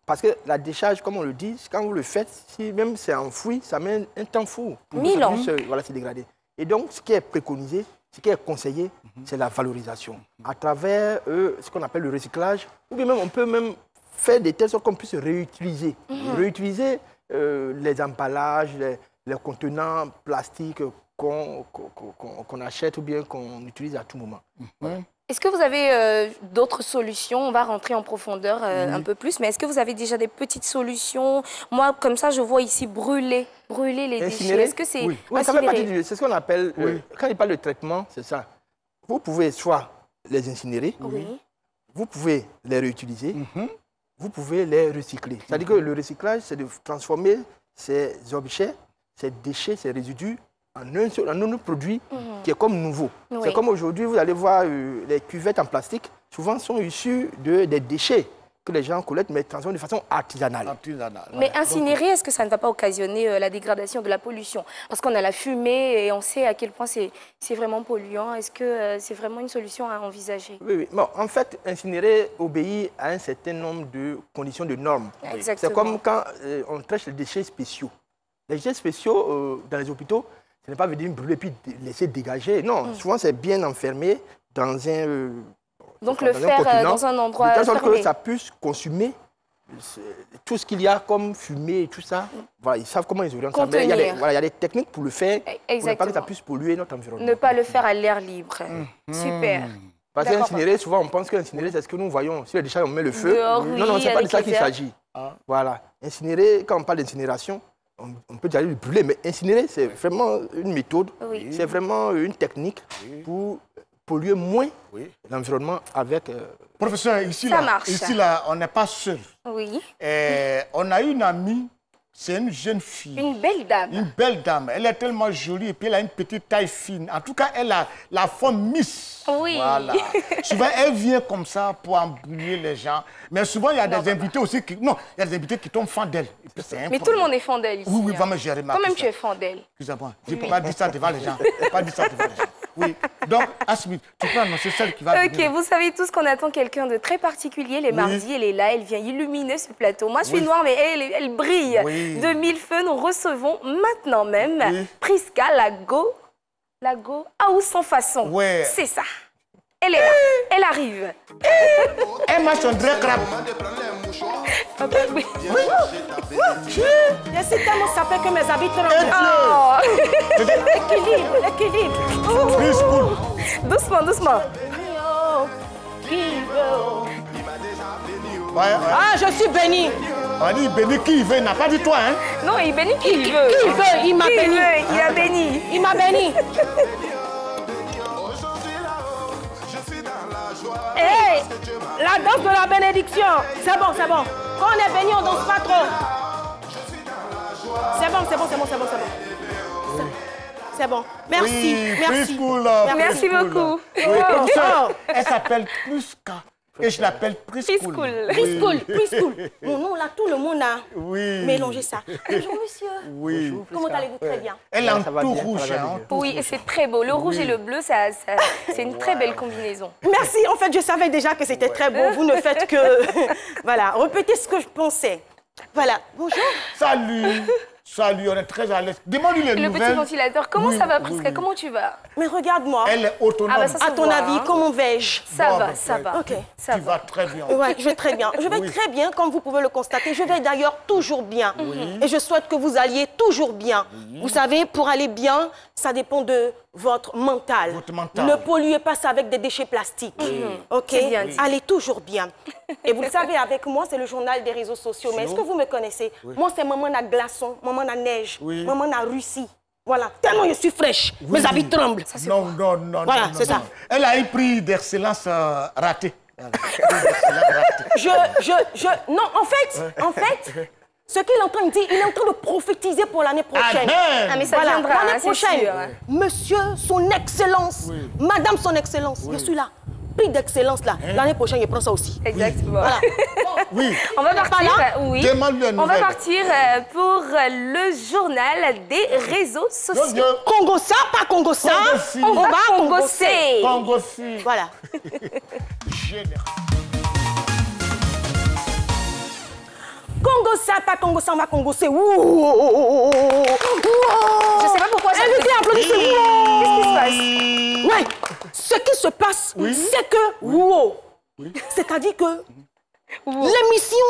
Parce que la décharge, comme on le dit, quand vous le faites, si même c'est enfoui, ça met un temps fou. 1000 ans. Voilà, c'est dégradé. Et donc, ce qui est préconisé, ce qui est conseillé, c'est la valorisation. À travers ce qu'on appelle le recyclage, ou bien même, on peut même faire des telles sortes qu'on puisse réutiliser. Réutiliser les emballages, les contenants plastiques qu'on achète ou bien qu'on utilise à tout moment. Est-ce que vous avez d'autres solutions? On va rentrer en profondeur un peu plus, mais est-ce que vous avez déjà des petites solutions? Moi, comme ça, je vois ici brûler les déchets. Est-ce que c'est c'est ce qu'on appelle, quand il parle de traitement, c'est ça. Vous pouvez soit les incinérer, vous pouvez les réutiliser, vous pouvez les recycler. C'est-à-dire que le recyclage, c'est de transformer ces objets, ces déchets, ces résidus en un produit qui est comme nouveau. C'est comme aujourd'hui, vous allez voir les cuvettes en plastique, souvent sont issues des déchets que les gens collectent, mais transforment de façon artisanale. Mais incinérer, est-ce que ça ne va pas occasionner la dégradation de la pollution? Parce qu'on a la fumée et on sait à quel point c'est vraiment polluant. Est-ce que c'est vraiment une solution à envisager? Oui. Bon, en fait, incinérer obéit à un certain nombre de conditions, de normes. C'est comme quand on traite les déchets spéciaux. Les déchets spéciaux dans les hôpitaux, ce n'est pas venir brûler puis laisser dégager. Non, souvent c'est bien enfermé dans un... Donc le faire dans un endroit fermé. De sorte que ça puisse consumer tout ce qu'il y a comme fumée et tout ça. Voilà, ils savent comment ils orientent ça. Mais il y a des techniques pour le faire, pour ne pas que ça puisse polluer notre environnement. Ne pas le faire à l'air libre. Super. Parce qu'incinérer, souvent on pense qu'incinérer, c'est ce que nous voyons. Si les déchets, on met le feu. Non, ce n'est pas de ça qu'il s'agit. Voilà. Incinérer, quand on parle d'incinération, on peut déjà le brûler, mais incinérer, c'est vraiment une méthode, c'est vraiment une technique pour polluer moins l'environnement avec... Professeur, ici, on n'est pas seul. Oui. On a une amie, C'est une jeune fille. Une belle dame. Une belle dame. Elle est tellement jolie et puis elle a une petite taille fine. En tout cas, elle a la forme Miss. Oui. Voilà. Souvent, elle vient comme ça pour embrouiller les gens. Mais souvent, il y a des invités aussi qui... Non, il y a des invités qui tombent fan d'elle. Mais tout le monde est fan d'elle ici. Oui, vraiment, j'ai remarqué. Quand même, tu es fan d'elle. Excusez-moi, je ne peux pas dire ça devant les gens. Je ne peux pas dire ça devant les gens. Oui. Donc, Asmit, tu peux annoncer celle qui va venir. Ok, vous savez tous qu'on attend quelqu'un de très particulier. Les mardis, elle est là, elle vient illuminer ce plateau. Moi, je suis noire, mais elle brille de mille feux. Nous recevons maintenant même Prisca Lago. Lago, ou sans façon. Ouais. C'est ça. Elle est là, elle arrive. Elle marche en vrai crabe. Je sais tellement ça fait que mes habits tremblent. L'équilibre. Doucement, doucement. Ah, je suis béni. On dit béni qui il veut, il n'a pas dit toi, hein? Non, il bénit qui il veut. Qui veut, il m'a béni. Il a béni. Il m'a béni. Hey, la danse de la bénédiction. C'est bon, c'est bon. Quand on est béni, on danse pas trop. C'est bon. C'est bon. Merci, merci. Merci beaucoup. Elle s'appelle Prisca. Et je l'appelle Priscool. Priscool. Mon nom là, tout le monde a mélangé ça. Bonjour monsieur. Oui. Comment allez-vous? Très bien. Elle est en tout rouge. Oui, et c'est très beau. Le rouge et le bleu, c'est une très belle combinaison. Merci. En fait, je savais déjà que c'était très beau. Vous ne faites que... Voilà, répétez ce que je pensais. Voilà. Bonjour. Salut, on est très à l'aise. Demande-lui les nouvelles. Le petit ventilateur, comment ça va, Prisca? Comment tu vas? Mais regarde-moi. Elle est autonome. À ton avis, comment vais-je? Ça va. Ok. Tu vas très bien. Oui, je vais très bien. Je vais très bien, comme vous pouvez le constater. Je vais d'ailleurs toujours bien. Et je souhaite que vous alliez toujours bien. Vous savez, pour aller bien, ça dépend de votre mental. Ne polluez pas ça avec des déchets plastiques. Ok? Allez toujours bien. Et vous le savez, avec moi, c'est le journal des réseaux sociaux. Mais est-ce que vous me connaissez? Moi, c'est maman à glaçon, maman à neige, maman à Russie. Voilà, tellement je suis fraîche, mes habits tremblent. Non. Voilà, c'est ça. Elle a un prix d'excellence raté. Non, en fait, ce qu'il est en train de dire, il est en train de prophétiser pour l'année prochaine. Ah, mais ça viendra, l'année prochaine. sûr. Monsieur, son excellence, madame, son excellence, je suis là. Prix d'excellence, là. L'année prochaine, je prends ça aussi. Exactement. Voilà. Oui. On va partir, On va partir pour le journal des réseaux sociaux. Congo-ça, pas Congo-ça. On va Congo-c'est. Congo-si. Voilà. Général. Congo-ça, pas Congo-ça, on va Congo-c'est. Je sais pas pourquoi ça invitez, applaudissez. Qu'est-ce qui se passe? Ouais. Ce qui se passe, c'est que c'est-à-dire que l'émission,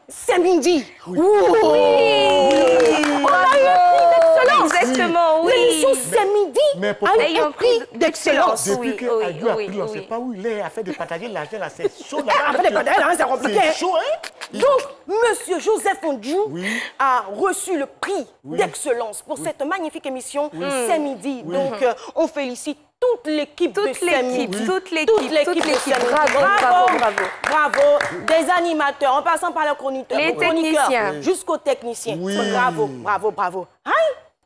c'est midi. Exactement, oui. L'émission, c'est midi. Mais pourquoi avec un prix d'excellence. Depuis que Adieu a pris, on ne sait pas où il est, afin de partager l'argent, là, c'est chaud. Afin de partager l'argent, c'est compliqué. C'est chaud, hein? Donc, monsieur Joseph Ondjou a reçu le prix d'excellence pour cette magnifique émission, C'est midi. Donc, on félicite toute l'équipe de Semi. Toute l'équipe. Bravo. Des animateurs, en passant par les chroniqueurs. Les techniciens. Jusqu'aux techniciens. Bravo. Hein?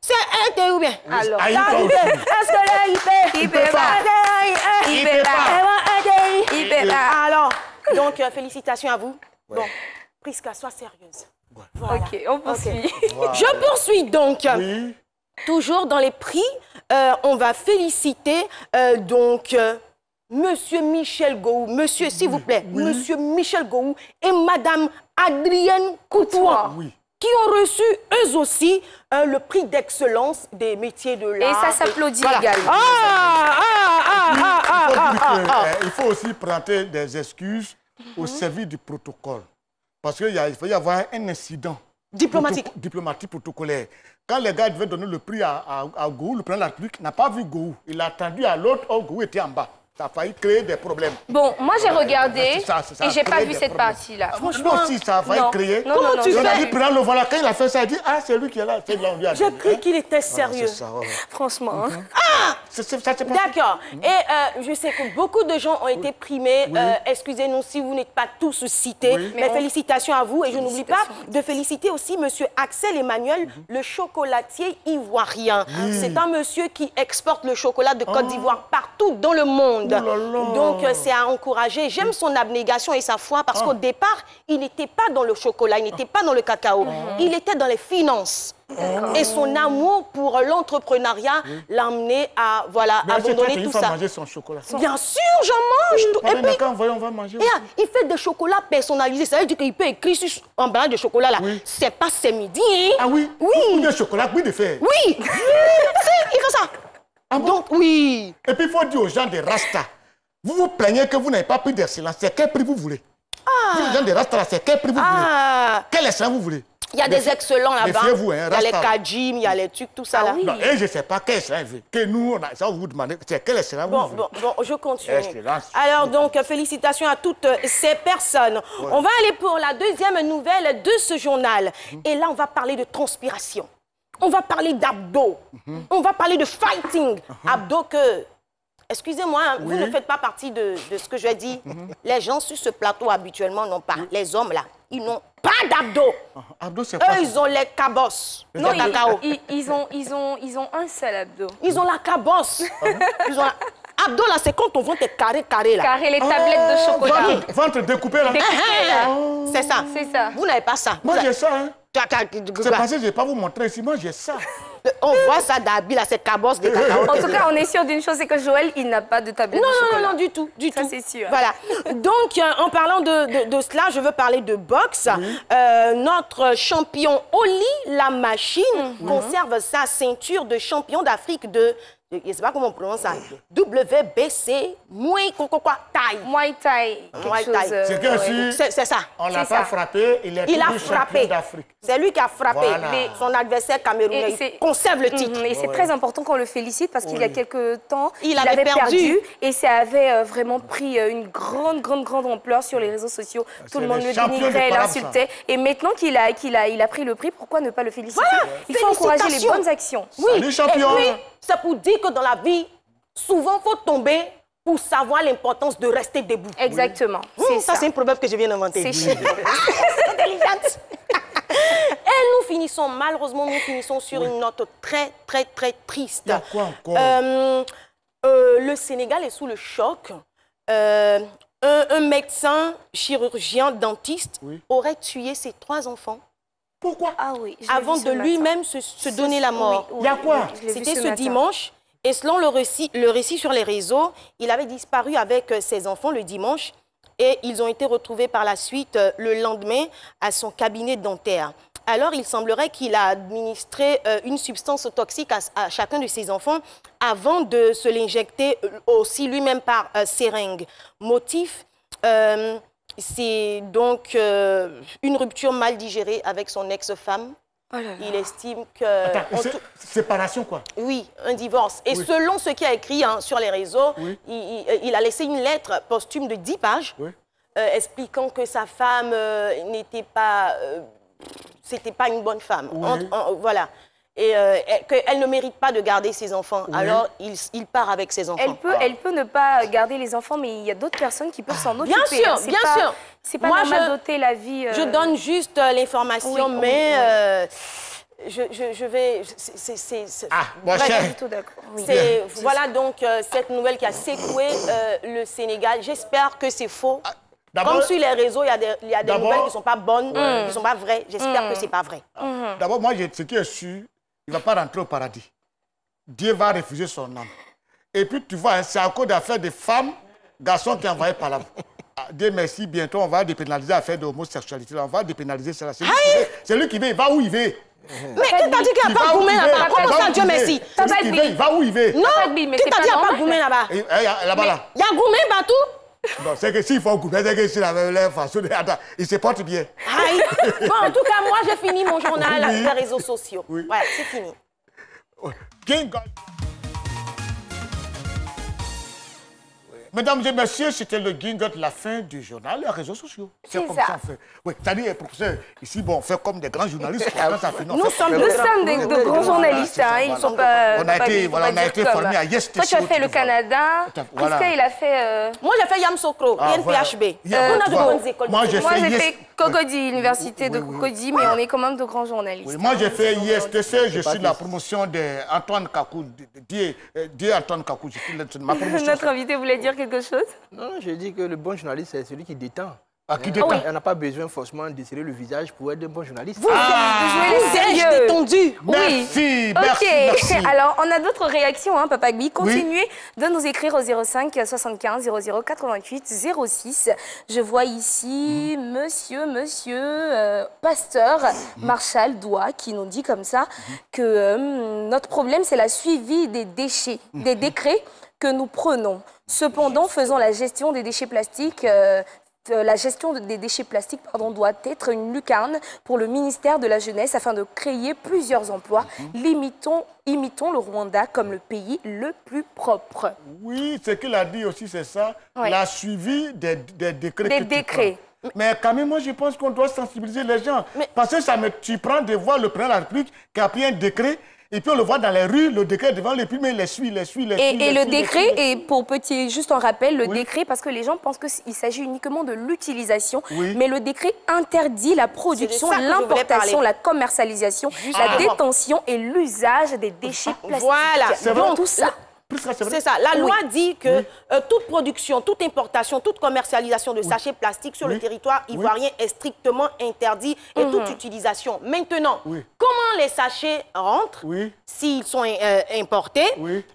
C'est RT ou bien? Alors, est-ce que là, il peut pas? Alors, donc, félicitations à vous. Bon, Prisca, sois sérieuse. Voilà. Ok, on poursuit. Je poursuis donc. Toujours dans les prix, on va féliciter Monsieur Michel Gou, Monsieur, s'il vous plaît, Monsieur Michel Gou et Madame Adrienne Coutois, qui ont reçu eux aussi le prix d'excellence des métiers de l'art. Et ça s'applaudit également. Il faut aussi prendre des excuses au service du protocole. Parce qu'il faut y avoir un incident diplomatique protocolaire. Quand les gars devaient donner le prix à Gou, le président de la République n'a pas vu Gou. Il a attendu à l'autre, Gou était en bas. Ça a failli créer des problèmes. Bon, moi j'ai regardé et j'ai pas vu cette partie-là. Franchement, si ça a failli créer. Comment tu fais? On a dit, prends le voilà. Quand il a fait ça, il a dit, ah, c'est lui qui est là. J'ai cru qu'il était sérieux. Franchement. D'accord. Et je sais que beaucoup de gens ont été primés. Excusez-nous si vous n'êtes pas tous cités, mais félicitations à vous. Et je n'oublie pas de féliciter aussi monsieur Axel Emmanuel, le chocolatier ivoirien. C'est un monsieur qui exporte le chocolat de Côte d'Ivoire partout dans le monde. Donc, c'est à encourager. J'aime son abnégation et sa foi parce qu'au départ, il n'était pas dans le chocolat, il n'était pas dans le cacao. Il était dans les finances. Et son amour pour l'entrepreneuriat l'a amené à abandonner tout ça. Manger son chocolat. Bien sûr, j'en mange. Et puis, on va manger. Il fait des chocolats personnalisés. Ça veut dire qu'il peut écrire sur emballage de chocolat là. C'est pas c'est midi. Hein? Ah oui? Oui. Le chocolat, oui, de faire. Oui. Il fait ça. Ah bon? Donc, oui. Et puis, il faut dire aux gens de Rasta, vous vous plaignez que vous n'avez pas pris d'excellence. C'est quel prix vous voulez? Vous, les gens de Rasta, c'est quel prix vous voulez? Quel excellence vous voulez? Il y a des excellents là-bas. Hein, il y a les kajim, il y a les trucs, tout ça là. Non, et je ne sais pas quel excellence veut. Que nous, ça vous demande, c'est quel excellence vous voulez? Bon, je continue. Excellence. Alors donc, félicitations à toutes ces personnes. On va aller pour la deuxième nouvelle de ce journal. Et là, on va parler de transpiration. On va parler d'abdos. On va parler de fighting. Abdos que... Excusez-moi, vous ne faites pas partie de ce que je dis. Les gens sur ce plateau habituellement n'ont pas. Les hommes là, ils n'ont pas d'abdos. Abdos, c'est quoi? Eux, ils ont les cabosses. Non, ils ont un seul abdos. Ils ont la cabosse. Ils ont la... Abdos là, c'est quand ton ventre est carré là. Carré, les tablettes de chocolat. Ventre découpé là. C'est ça. C'est ça. Vous n'avez pas ça. Moi, j'ai ça. Hein. C'est parce que je ne vais pas vous montrer ici. Moi, j'ai ça. On voit ça d'habit là, c'est cabosses de cacao. En tout cas, on est sûr d'une chose, c'est que Joël, il n'a pas de tablette de chocolat. Non, du tout. Ça, c'est sûr. Voilà. Donc, en parlant de cela, je veux parler de boxe. Notre champion Oli la machine conserve sa ceinture de champion d'Afrique de... Je ne sais pas comment on prononce ça. WBC Muay Thai. Muay Thai. C'est que si c'est ça. On l'a pas frappé, il a frappé d'Afrique. C'est lui qui a frappé son adversaire camerounais. Il conserve le titre. Et c'est très important qu'on le félicite parce qu'il y a quelques temps, il avait perdu. Et ça avait vraiment pris une grande ampleur sur les réseaux sociaux. Tout le monde le dénigrait, l'insultait. Et maintenant qu'il a pris le prix, pourquoi ne pas le féliciter? Il faut encourager les bonnes actions. Oui, champion. Et puis, c'est pour dire que dans la vie, souvent, il faut tomber pour savoir l'importance de rester debout. Exactement. Ça, c'est un proverbe que je viens d'inventer. C'est chic. Intelligente. Et malheureusement, nous finissons sur une note très triste. Il y a quoi encore? Le Sénégal est sous le choc. Un médecin, chirurgien, dentiste aurait tué ses 3 enfants. Pourquoi? Ah oui. Avant de lui-même se donner la mort. Il y a quoi? C'était ce dimanche. Et selon le récit sur les réseaux, il avait disparu avec ses enfants le dimanche et ils ont été retrouvés par la suite le lendemain à son cabinet dentaire. Alors, il semblerait qu'il a administré une substance toxique à chacun de ses enfants avant de se l'injecter aussi lui-même par seringue. Motif, c'est donc une rupture mal digérée avec son ex-femme. Oh là là. Il estime que... Séparation, quoi? Oui, un divorce. Et selon ce qu'il a écrit sur les réseaux, il a laissé une lettre posthume de 10 pages expliquant que sa femme n'était pas... c'était pas une bonne femme. Voilà. Et qu'elle ne mérite pas de garder ses enfants. Alors, il part avec ses enfants. Elle peut ne pas garder les enfants, mais il y a d'autres personnes qui peuvent s'en occuper. Bien sûr. C'est pas normal d'ôter la vie... Je donne juste l'information, mais... Je vais... moi, Voilà donc cette nouvelle qui a secoué le Sénégal. J'espère que c'est faux. Comme sur les réseaux, il y a des nouvelles qui ne sont pas bonnes, qui ne sont pas vraies. J'espère que ce n'est pas vrai. D'abord, moi, ce qui est sûr, il ne va pas rentrer au paradis. Dieu va refuser son âme. Et puis, tu vois, c'est encore d'affaires de femmes, garçons qui envoient par là. Dieu merci, bientôt, on va dépénaliser l'affaire de l'homosexualité. On va dépénaliser cela. C'est lui qui veut, il va où il veut. Mais qui t'a dit qu'il n'y a pas Goumé là-bas? Comment ça, Dieu merci? Il va où il veut. Non, qui t'a dit qu'il n'y a pas Goumé là-bas? Là-bas, là. Il y a Goumé partout? Non, c'est que s'il faut couper, c'est que s'il avait la façon de... Attends, il se porte bien. Aïe. Bon, en tout cas, moi, j'ai fini mon journal des réseaux sociaux. Voilà, c'est fini. Mesdames et messieurs, c'était le guingot de la fin du journal, les réseaux sociaux. C'est comme ça on fait. Oui, c'est-à-dire, professeur, ici, bon, on fait comme des grands journalistes. Nous sommes de grands journalistes, hein, ils ne sont pas... On a été formés à Yes. Toi, tu as fait le Canada. Prisca, il a fait... Moi, j'ai fait Yamoussoukro, INPHB. On a de bonnes écoles. Moi, j'ai fait Cocody, l'université de Cocody, mais on est quand même de grands journalistes. Moi, j'ai fait ISTC, je suis la promotion d'Antoine Kakou, Antoine Kakou, je suis ma promotion. Notre invité voulait dire quelque chose? Non, je dis que le bon journaliste, c'est celui qui détend. Qui détend. On n'a pas besoin forcément de serrer le visage pour être un bon journaliste. Vous êtes détendu. Merci, merci. Alors, on a d'autres réactions, hein, Papa Gbi. Continuez de nous écrire au 05 75 00 88 06. Je vois ici monsieur Pasteur Marshall Doua qui nous dit comme ça que notre problème, c'est la suivi des déchets, des décrets que nous prenons. Cependant, faisons la gestion des déchets plastiques. La gestion des déchets plastiques doit être une lucarne pour le ministère de la Jeunesse afin de créer plusieurs emplois. Imitons le Rwanda comme le pays le plus propre. Oui, ce qu'il a dit aussi, c'est ça. Oui. La suivi des décrets. Des décrets. Mais quand même, moi, je pense qu'on doit sensibiliser les gens. Parce que ça me surprend de voir le président de la République qui a pris un décret. Et puis on le voit dans les rues, le décret devant les plumes, il suit. Et le décret, et pour juste un rappel, le décret, parce que les gens pensent qu'il s'agit uniquement de l'utilisation, mais le décret interdit la production, l'importation, la commercialisation, la détention et l'usage des déchets plastiques. Voilà, donc tout ça. C'est ça. La loi dit que toute production, toute importation, toute commercialisation de sachets plastiques sur le territoire ivoirien est strictement interdit et toute utilisation. Maintenant, comment les sachets rentrent s'ils sont importés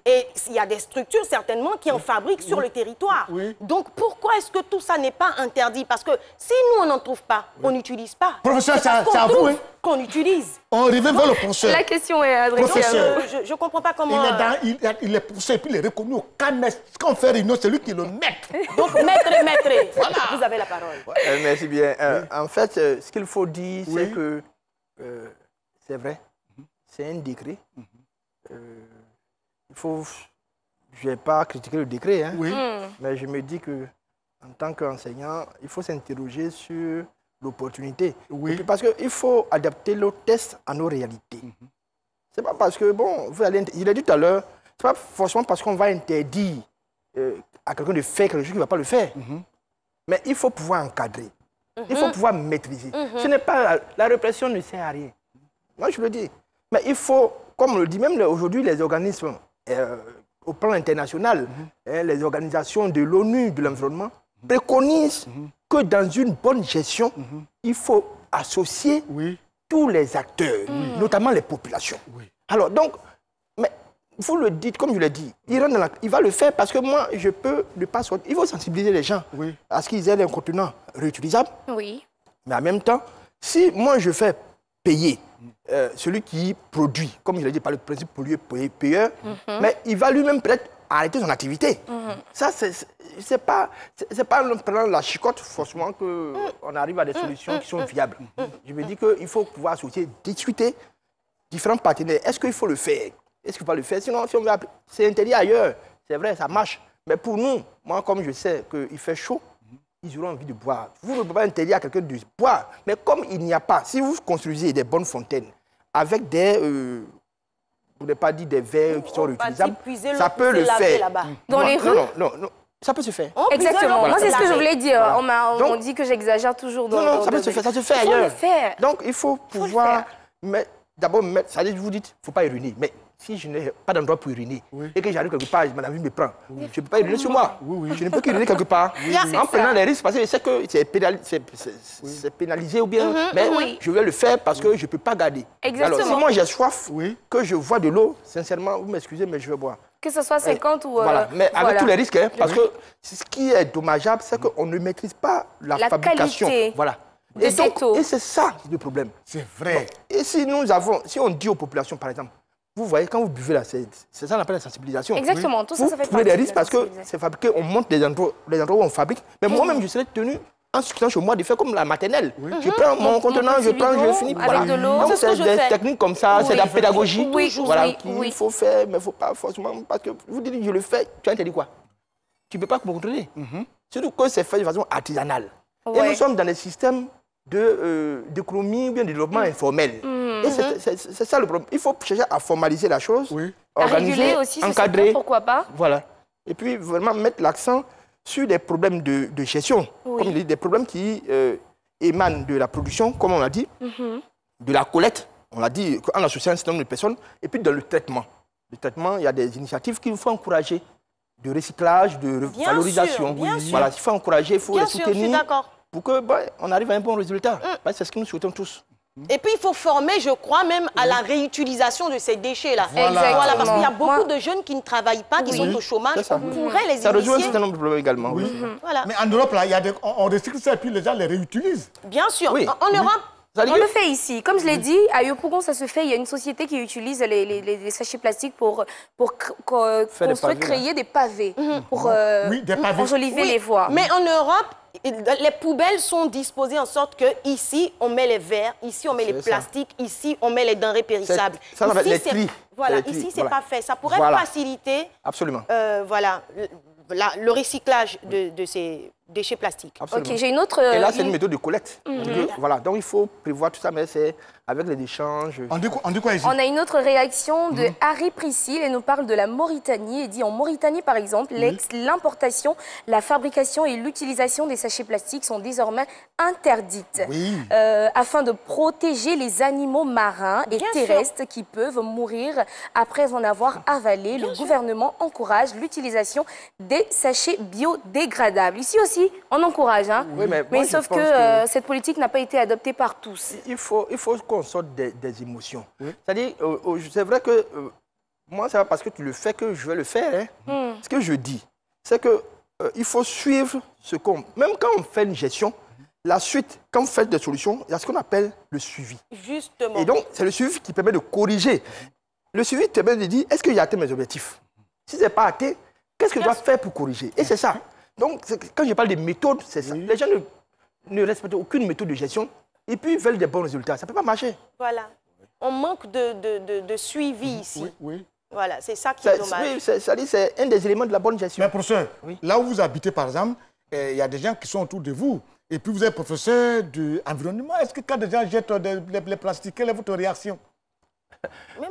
et s'il y a des structures certainement qui en fabriquent sur le territoire. Donc pourquoi est-ce que tout ça n'est pas interdit? Parce que si nous on n'en trouve pas, on n'utilise pas. Professeur, c'est à vous. Qu'on utilise. On revient vers le professeur. La question est adressée à vous. Je ne comprends pas comment... Il est poussé et puis il est reconnu au CANES. Quand on fait réunion, c'est lui qui est le maître. Donc, maître, voilà. Vous avez la parole. Merci bien. En fait, ce qu'il faut dire, c'est que c'est vrai, c'est un décret. Je ne vais pas critiquer le décret, hein, mais je me dis que en tant qu'enseignant, il faut s'interroger sur l'opportunité. Parce qu'il faut adapter le test à nos réalités. C'est pas parce que, bon, je l'ai dit tout à l'heure, c'est pas forcément parce qu'on va interdire à quelqu'un de faire quelque chose qu'il ne va pas le faire. Mais il faut pouvoir encadrer. Il faut pouvoir maîtriser. Ce n'est pas... La répression ne sert à rien. Moi, je le dis. Mais il faut, comme on le dit, même aujourd'hui, les organismes, au plan international, les organisations de l'ONU, de l'environnement, préconisent que dans une bonne gestion, il faut associer tous les acteurs, notamment les populations. Alors, donc, mais vous le dites, comme je l'ai dit, il va le faire parce que moi, je peux ne pas sortir. Il faut sensibiliser les gens à ce qu'ils aient un contenant réutilisable. Mais en même temps, si moi, je fais payer celui qui produit, comme je l'ai dit, par le principe pollueur-payeur, mais il va lui-même peut-être arrêter son activité. Ça, c'est pas en prenant la chicotte, forcément, qu'on arrive à des solutions qui sont viables. Je me dis qu'il faut pouvoir associer, discuter, différents partenaires. Est-ce qu'il faut le faire? Est-ce qu'il faut le faire? Sinon, si c'est interdit ailleurs. C'est vrai, ça marche. Mais pour nous, moi, comme je sais qu'il fait chaud, ils auront envie de boire. Vous ne pouvez pas interdire à quelqu'un de boire. Mais comme il n'y a pas, si vous construisez des bonnes fontaines avec des... vous n'avez pas dit des verres qui sont réutilisables, ça peut le faire. Dans les rues? Non, ça peut se faire. Exactement. Moi, c'est ce que je voulais dire. On dit que j'exagère toujours. Non, ça peut se faire. Ça se fait ailleurs. Donc, il faut pouvoir... D'abord, c'est-à-dire, vous dites, il ne faut pas uriner. Mais si je n'ai pas d'endroit pour uriner et que j'arrive quelque part, madame me prend, je ne peux pas uriner sur moi. Je ne peux qu'uriner quelque part. En prenant les risques, parce que je sais que c'est pénalisé ou bien, mais je vais le faire parce que je ne peux pas garder. Exactement. Alors, si moi j'ai soif, que je vois de l'eau, sincèrement, vous m'excusez, mais je vais boire. Que ce soit 50 ou... Voilà, mais avec tous les risques, hein, parce que ce qui est dommageable, c'est qu'on ne maîtrise pas la fabrication. Voilà. Et c'est ça le problème. C'est vrai. Et si on dit aux populations, par exemple, vous voyez, quand vous buvez là, c'est ça qu'on appelle la sensibilisation. Exactement, tout ça, ça fait partie. Vous prenez des risques parce que c'est fabriqué, on monte les endroits où on fabrique. Mais moi-même, je serais tenu, en ce qui est chez moi, de faire comme la maternelle. Je prends mon contenant, je finis par avec de l'eau. C'est des techniques comme ça, c'est de la pédagogie. Voilà, qu'il faut faire, mais il ne faut pas forcément. Parce que vous dites, je le fais, tu as interdit quoi? tu ne peux pas contrôler. Surtout que c'est fait de façon artisanale. Ouais. Et nous sommes dans des systèmes d'économie ou bien de développement informel. Et c'est ça le problème. Il faut chercher à formaliser la chose, organiser, réguler aussi, encadrer. Pourquoi pas? Voilà. Et puis vraiment mettre l'accent sur des problèmes de gestion. Comme il dit, des problèmes qui émanent de la production, comme on l'a dit, de la collecte, on l'a dit, en associant un certain nombre de personnes, et puis dans le traitement. Le traitement, il y a des initiatives qu'il faut encourager, de recyclage, de valorisation. Bien sûr. Voilà, il faut encourager, il faut les soutenir. Je suis d'accord. Pour qu'on arrive à un bon résultat. C'est ce que nous souhaitons tous. Et puis, il faut former, je crois, même à la réutilisation de ces déchets-là. Voilà, parce qu'il y a beaucoup de jeunes qui ne travaillent pas, qui sont au chômage. On pourrait les initier. Ça rejoint un certain nombre de problèmes également. Voilà. Mais en Europe, là, on recycle ça et puis les gens les réutilisent. Bien sûr. En Europe, on le fait ici. Comme je l'ai dit, à Yopougon, ça se fait. Il y a une société qui utilise les sachets plastiques pour construire, créer des pavés, pour enjoliver les voies. Mais en Europe, les poubelles sont disposées en sorte que ici on met les verres, ici on met les plastiques, ici on met les denrées périssables. Ça va être les tri. Voilà, ici c'est pas fait. Ça pourrait faciliter le recyclage de ces déchets plastiques. Absolument. Ok, j'ai une autre. Et là, c'est une méthode de collecte. Voilà, donc il faut prévoir tout ça, mais c'est avec les échanges. On dit quoi ici? On a une autre réaction de Harry Priscille. Elle nous parle de la Mauritanie. Elle dit en Mauritanie, par exemple, l'importation, la fabrication et l'utilisation des sachets plastiques sont désormais interdites afin de protéger les animaux marins et terrestres qui peuvent mourir après en avoir avalé. Le gouvernement encourage l'utilisation des sachets biodégradables. Ici aussi, on encourage, hein. Mais sauf que cette politique n'a pas été adoptée par tous. Il faut qu'on sorte des émotions. C'est-à-dire, c'est vrai que moi, c'est pas parce que tu le fais que je vais le faire. Ce que je dis, c'est qu'il faut suivre ce qu'on... Même quand on fait une gestion, la suite, quand on fait des solutions, il y a ce qu'on appelle le suivi. Justement. Et donc, c'est le suivi qui permet de corriger. Le suivi te permet de dire, est-ce qu'il a atteint mes objectifs? Si ce n'est pas atteint, qu'est-ce que je dois faire pour corriger? Et c'est ça. Donc, quand je parle des méthodes, c'est ça. Les gens ne respectent aucune méthode de gestion et puis veulent des bons résultats. Ça ne peut pas marcher. Voilà. On manque de suivi ici. Voilà, c'est ça qui est dommage. C'est un des éléments de la bonne gestion. Mais professeur, là où vous habitez, par exemple, il y a des gens qui sont autour de vous. Et puis, vous êtes professeur d'environnement. Est-ce que quand des gens jettent les plastiques, quelle est votre réaction?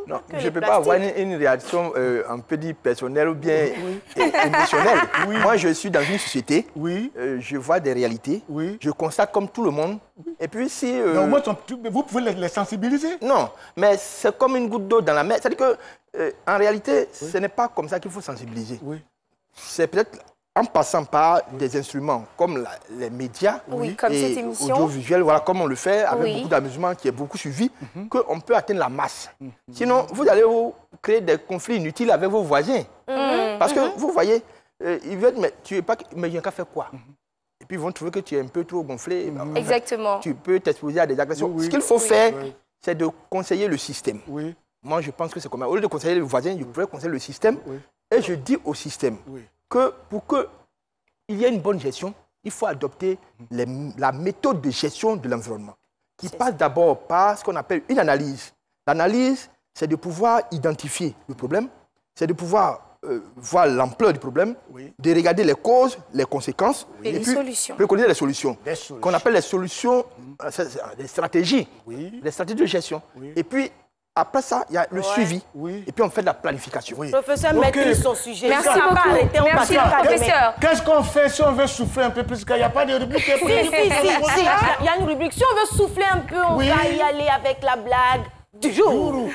Non, je ne peux pas avoir une réaction un peu dit personnelle ou bien émotionnelle. Moi, je suis dans une société, je vois des réalités, je constate comme tout le monde. Et puis si... Non, moi, vous pouvez les sensibiliser? Non, mais c'est comme une goutte d'eau dans la mer. C'est-à-dire qu'en réalité, ce n'est pas comme ça qu'il faut sensibiliser. C'est peut-être en passant par des instruments comme les médias comme cette émission audiovisuels, voilà, comme on le fait avec beaucoup d'amusement qui est beaucoup suivi, qu'on peut atteindre la masse. Sinon, vous allez vous créer des conflits inutiles avec vos voisins. Parce que vous voyez, ils veulent, mais tu es pas, mais il y a qu'à faire quoi? Et puis ils vont trouver que tu es un peu trop gonflé. Exactement. Tu peux t'exposer à des agressions. Ce qu'il faut faire, c'est de conseiller le système. Moi, je pense que c'est comme ça. Au lieu de conseiller les voisins, je pourrais conseiller le système. Et je dis au système que pour qu'il y ait une bonne gestion, il faut adopter la méthode de gestion de l'environnement, qui passe d'abord par ce qu'on appelle une analyse. L'analyse, c'est de pouvoir identifier le problème, c'est de pouvoir voir l'ampleur du problème, de regarder les causes, les conséquences, et puis préconiser les solutions. Qu'on appelle les solutions, des stratégies, les stratégies de gestion. Et puis, après ça, il y a le suivi. Et puis, on fait de la planification. Professeur, maîtrise son sujet. Merci beaucoup. Merci, professeur. Qu'est-ce qu'on fait si on veut souffler un peu plus? Il n'y a pas de rubrique. Si, il y a une rubrique. Si on veut souffler un peu, on va y aller avec la blague du jour.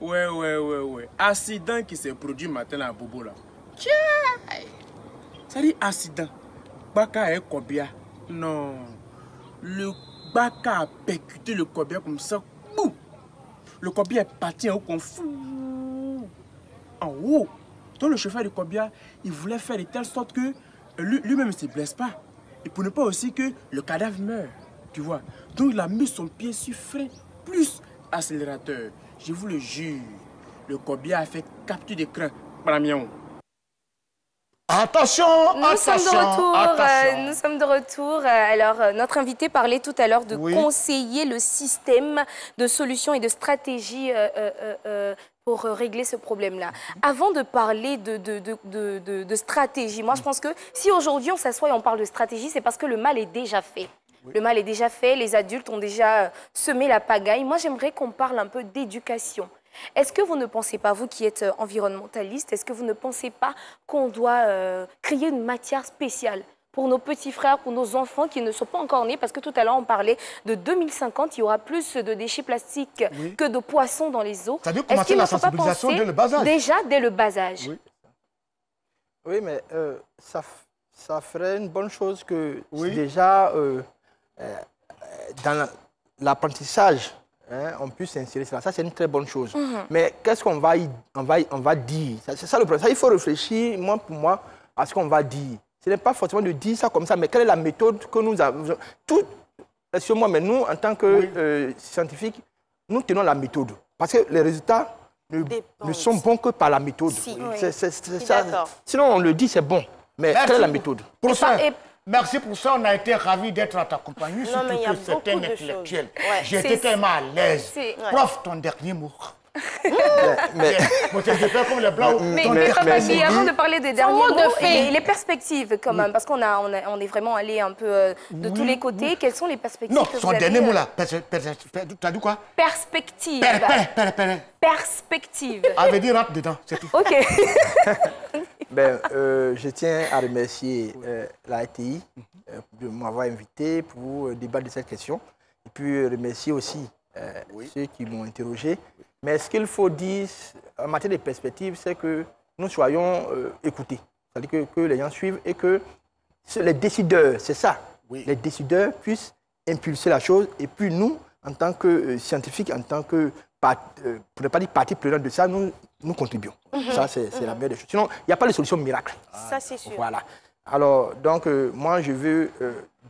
Ouais. Accident qui s'est produit matin à Bobo là. Ça dit accident. Baka est Kobia. Non. Le Baka a percuté le Kobia comme ça. Boum. Le Kobia est parti en haut comme fou. En haut. Donc le chauffeur du Kobia, il voulait faire de telle sorte que lui-même ne se blesse pas. Et pour ne pas aussi que le cadavre meure. Tu vois. Donc il a mis son pied sur frein plus accélérateur. Je vous le jure. Le Kobia a fait capture d'écran. Attention, nous sommes de retour. Alors, notre invité parlait tout à l'heure de conseiller le système de solutions et de stratégies pour régler ce problème-là. Avant de parler de stratégie, moi je pense que si aujourd'hui on s'assoit et on parle de stratégie, c'est parce que le mal est déjà fait. Le mal est déjà fait, les adultes ont déjà semé la pagaille. Moi j'aimerais qu'on parle un peu d'éducation. Est-ce que vous ne pensez pas, vous qui êtes environnementaliste, est-ce que vous ne pensez pas qu'on doit créer une matière spéciale pour nos petits frères, pour nos enfants qui ne sont pas encore nés? Parce que tout à l'heure, on parlait de 2050, il y aura plus de déchets plastiques que de poissons dans les eaux. Ça veut commencer la sensibilisation dès le bas âge. Déjà, dès le bas âge. Oui, mais ça ferait une bonne chose que déjà, dans l'apprentissage, on puisse s'insérer cela. Ça, c'est une très bonne chose. Mais qu'est-ce qu'on va dire? C'est ça le problème. Il faut réfléchir, pour moi, à ce qu'on va dire. Ce n'est pas forcément de dire ça comme ça, mais quelle est la méthode que nous avons? Excusez-moi, mais nous, en tant que scientifiques, nous tenons la méthode. Parce que les résultats ne sont bons que par la méthode. Sinon, on le dit, c'est bon. Mais quelle est la méthode? Merci pour ça, on a été ravis d'être à ta compagnie, surtout que c'est un intellectuel. J'étais tellement à l'aise. Prof, ton dernier mot. Mais avant de parler des derniers mots, les perspectives quand même, parce qu'on est vraiment allé un peu de tous les côtés. Quelles sont les perspectives? Non, son dernier mot là, tu as dit quoi? Perspective. Perspective. Ça veut dire rentre dedans, c'est tout. Ok. Je tiens à remercier la RTI de m'avoir invité pour débattre de cette question. Et puis remercier aussi ceux qui m'ont interrogé. Mais ce qu'il faut dire en matière de perspective, c'est que nous soyons écoutés. C'est-à-dire que les gens suivent et que les décideurs, c'est ça, les décideurs puissent impulser la chose. Et puis nous, en tant que scientifiques, en tant que, pour ne pas dire partie prenante de ça, nous contribuons. Ça, c'est la meilleure des choses. Sinon, il n'y a pas de solution miracle. Ça, c'est sûr. Voilà. Alors, donc, moi, je veux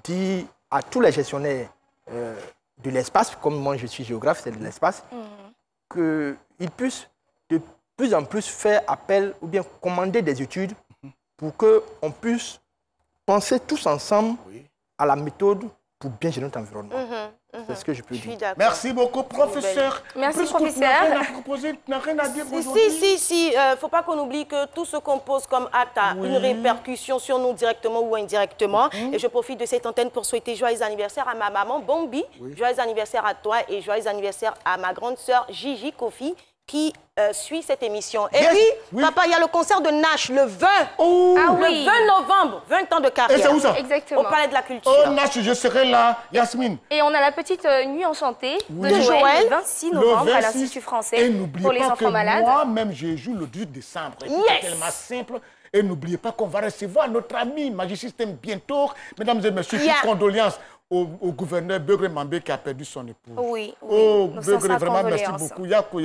dire à tous les gestionnaires de l'espace, comme moi, je suis géographe, c'est de l'espace, qu'ils puissent de plus en plus faire appel ou bien commander des études pour qu'on puisse penser tous ensemble à la méthode pour bien gérer notre environnement. C'est ce que je peux dire. Merci beaucoup, professeur. Merci, professeur. Tu n'as rien à dire aujourd'hui? Si. Il ne faut pas qu'on oublie que tout ce qu'on pose comme acte a une répercussion sur nous directement ou indirectement. Et je profite de cette antenne pour souhaiter joyeux anniversaire à ma maman Bombi, joyeux anniversaire à toi et joyeux anniversaire à ma grande sœur Gigi Kofi qui suit cette émission. Et puis, papa, il y a le concert de Nash le 20. Le 20 novembre, 20 ans de carrière. Et c'est où ça? Exactement. Au Palais de la Culture. Oh, Nash, je serai là, Yasmine. Et on a la petite nuit enchantée de Joël, le 26 novembre à l'Institut français et n'oubliez pour les pas enfants que malades. Moi-même, je joue le 18 décembre. C'est tellement simple. Et n'oubliez pas qu'on va recevoir notre ami Magisystème bientôt. Mesdames et messieurs, toutes condoléances au gouverneur Begré Mambé qui a perdu son épouse. Oh, Begré, vraiment, merci beaucoup. Yako.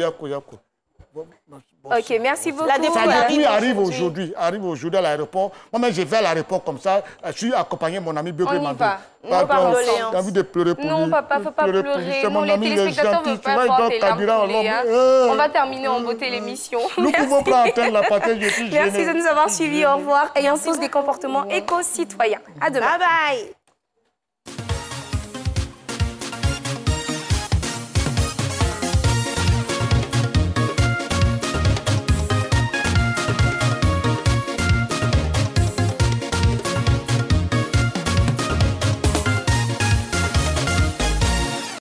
Ok, merci beaucoup. La dépouille arrive aujourd'hui à l'aéroport. Moi-même, je vais à l'aéroport comme ça. Je suis accompagné de mon ami Begré Mambé. On va J'ai envie de pleurer pour lui. Non, papa, il ne faut pas pleurer. C'est mon ami, il est gentil. Tu vois, il doit carburant. On va terminer en beauté l'émission. Nous pouvons prendre l'antenne, la partie, je suis gêné. Merci de nous avoir suivis. Au revoir. Ayons tous des comportements éco-citoyens. À demain. Bye bye.